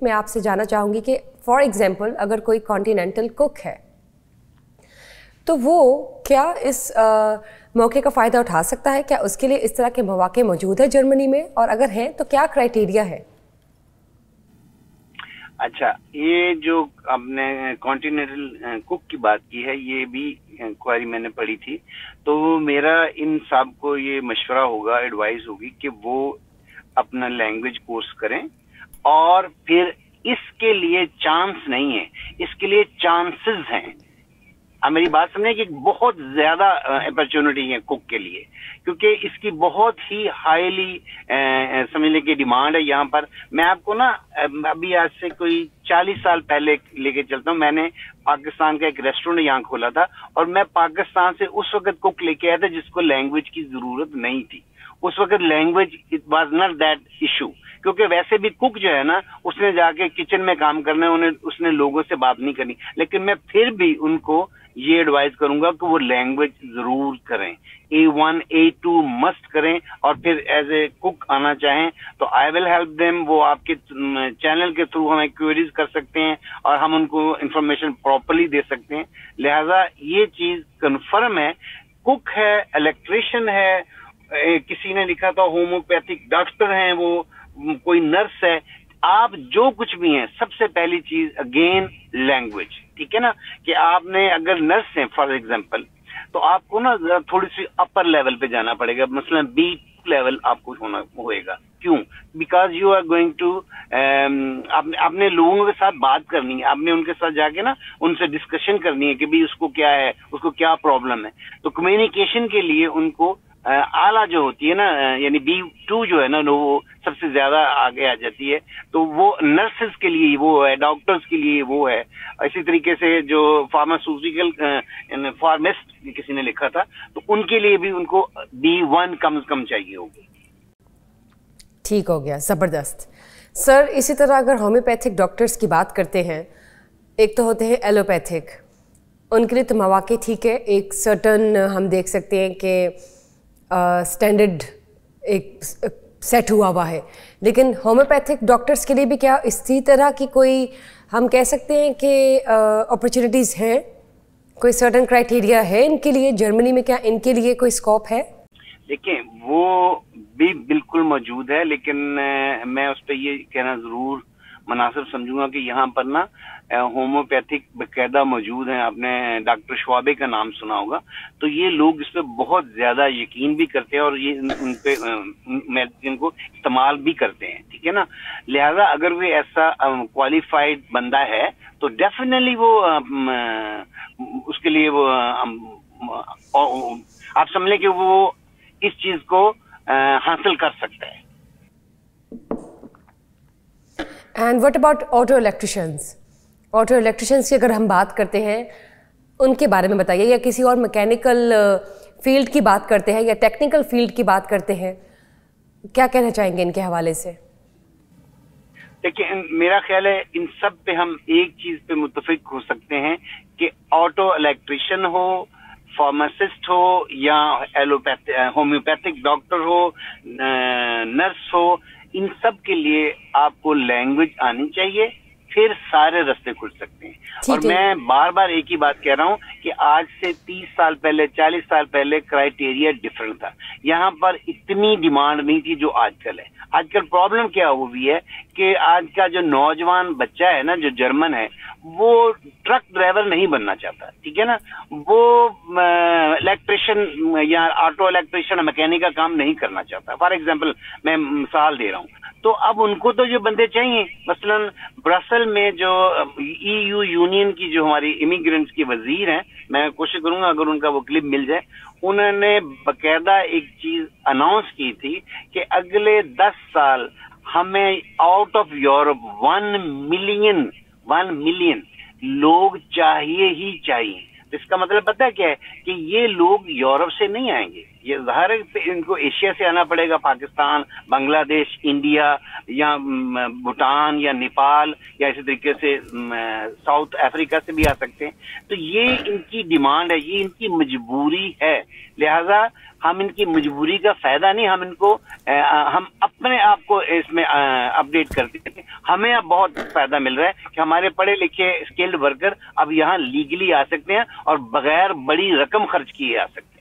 मैं आपसे जानना चाहूँगी कि फॉर एग्जांपल अगर कोई कॉन्टिनेंटल कुक है तो वो क्या इस मौके का फ़ायदा उठा सकता है? क्या उसके लिए इस तरह के मौके मौजूद है जर्मनी में, और अगर हैं तो क्या क्राइटेरिया है? अच्छा, ये जो आपने कॉन्टिनेंटल कुक की बात की है, ये भी इंक्वायरी मैंने पढ़ी थी, तो मेरा इन सब को ये मशवरा होगा, एडवाइस होगी कि वो अपना लैंग्वेज कोर्स करें, और फिर इसके लिए चांस नहीं है, इसके लिए चांसेस हैं। आप मेरी बात समझे कि बहुत ज्यादा अपॉर्चुनिटी है कुक के लिए, क्योंकि इसकी बहुत ही हाईली समझने की डिमांड है यहाँ पर। मैं आपको ना अभी आज से कोई 40 साल पहले लेके चलता हूँ। मैंने पाकिस्तान का एक रेस्टोरेंट यहाँ खोला था, और मैं पाकिस्तान से उस वक्त कुक लेके आया था जिसको लैंग्वेज की जरूरत नहीं थी। उस वक्त language it was not that issue, क्योंकि वैसे भी कुक जो है ना, उसने जाके किचन में काम करना है, उसने लोगों से बात नहीं करनी। लेकिन मैं फिर भी उनको ये एडवाइस करूंगा कि वो लैंग्वेज जरूर करें, A1 A2 मस्ट करें, और फिर एज ए कुक आना चाहें तो आई विल हेल्प देम। वो आपके चैनल के थ्रू हमें क्वेरीज कर सकते हैं और हम उनको इंफॉर्मेशन प्रॉपरली दे सकते हैं। लिहाजा ये चीज कंफर्म है, कुक है, इलेक्ट्रिशियन है, किसी ने लिखा था होम्योपैथिक डॉक्टर हैं, वो कोई नर्स है, आप जो कुछ भी हैं, सबसे पहली चीज अगेन लैंग्वेज, ठीक है ना। कि आपने अगर नर्स हैं फॉर एग्जांपल, तो आपको ना थोड़ी सी अपर लेवल पे जाना पड़ेगा, मसलन B2 लेवल आपको होना होएगा। क्यों? Because you are going to आपने लोगों के साथ बात करनी है, आपने उनके साथ जाके ना उनसे डिस्कशन करनी है कि भाई उसको क्या है, उसको क्या प्रॉब्लम है। तो कम्युनिकेशन के लिए उनको आला जो होती है ना, यानी B2 जो है ना, वो सबसे ज्यादा आगे आ जाती है। तो वो नर्सेस के लिए वो है, डॉक्टर्स के लिए वो है। इसी तरीके से जो फार्मास्यूटिकल फार्मिस्ट किसी ने लिखा था, तो उनके लिए भी उनको B1 कम से कम चाहिए होगी। ठीक हो गया, ज़बरदस्त। सर, इसी तरह अगर होम्योपैथिक डॉक्टर्स की बात करते हैं, एक तो होते हैं एलोपैथिक, उनके लिए तो मौके ठीक है, एक सर्टन हम देख सकते हैं कि स्टैंडर्ड एक सेट हुआ है, लेकिन होम्योपैथिक डॉक्टर्स के लिए भी क्या इसी तरह की कोई हम कह सकते हैं कि अपॉर्चुनिटीज़ हैं, कोई सर्टन क्राइटेरिया है इनके लिए जर्मनी में? क्या इनके लिए कोई स्कोप है? देखिए, वो भी बिल्कुल मौजूद है, लेकिन मैं उस पर ये कहना जरूर मुनासिब समझूंगा कि यहाँ पर ना होम्योपैथिक बकायदा मौजूद हैं। आपने डॉक्टर श्वाबे का नाम सुना होगा, तो ये लोग इस पर बहुत ज्यादा यकीन भी करते हैं और ये उन पे मेडिसिन को इस्तेमाल भी करते हैं, ठीक है ना। लिहाजा अगर वो ऐसा क्वालिफाइड बंदा है तो डेफिनेटली वो उसके लिए वो आप समझ लें कि वो इस चीज को हासिल कर सकता है। And what about auto electricians? Auto electricians की अगर हम बात करते हैं, उनके बारे में बताइए, या किसी और मैकेनिकल फील्ड की बात करते हैं या टेक्निकल फील्ड की बात करते हैं, क्या कहना चाहेंगे इनके हवाले से? देखिए, मेरा ख्याल है इन सब पे हम एक चीज पे मुत्तफिक हो सकते हैं कि ऑटो इलेक्ट्रिशियन हो, फार्मासिस्ट हो, या होम्योपैथिक डॉक्टर हो, नर्स हो, इन सब के लिए आपको लैंग्वेज आनी चाहिए, फिर सारे रास्ते खुल सकते हैं। और मैं बार बार एक ही बात कह रहा हूं कि आज से 30 साल पहले, 40 साल पहले क्राइटेरिया डिफरेंट था। यहाँ पर इतनी डिमांड नहीं थी जो आजकल है। आजकल प्रॉब्लम क्या हुई है कि आज का जो नौजवान बच्चा है ना, जो जर्मन है, वो ट्रक ड्राइवर नहीं बनना चाहता, ठीक है ना। वो इलेक्ट्रिशियन या ऑटो इलेक्ट्रिशियन, मैकेनिक का काम नहीं करना चाहता। फॉर एग्जांपल मैं मिसाल दे रहा हूँ, तो अब उनको तो जो बंदे चाहिए, मसलन ब्रसल में जो EU यूनियन की जो हमारी इमिग्रेंट्स की वजीर हैं, मैं कोशिश करूंगा अगर उनका वो क्लिप मिल जाए, उन्होंने बकायदा एक चीज अनाउंस की थी कि अगले 10 साल हमें आउट ऑफ यूरोप 1 मिलियन लोग चाहिए ही चाहिए। इसका मतलब पता है क्या है कि ये लोग यूरोप से नहीं आएंगे, یہ ظاہر ہے ان کو ایشیا سے آنا پڑے گا، پاکستان، بنگلہ دیش، انڈیا یا بھوٹان یا نیپال یا اسی طریقے سے ساؤتھ افریقہ سے بھی آ سکتے ہیں. تو یہ ان کی ڈیمانڈ ہے، یہ ان کی مجبوری ہے. لہذا ہم ان کی مجبوری کا فائدہ نہیں، ہم ان کو ہم اپنے آپ کو اس میں اپڈیٹ کرتے ہیں. ہمیں اب بہت فائدہ مل رہا ہے کہ ہمارے پڑھے لکھے اسکلڈ ورکر اب یہاں لیگلی آ سکتے ہیں اور بغیر بڑی رقم خرچ کیے آ سکتے ہیں.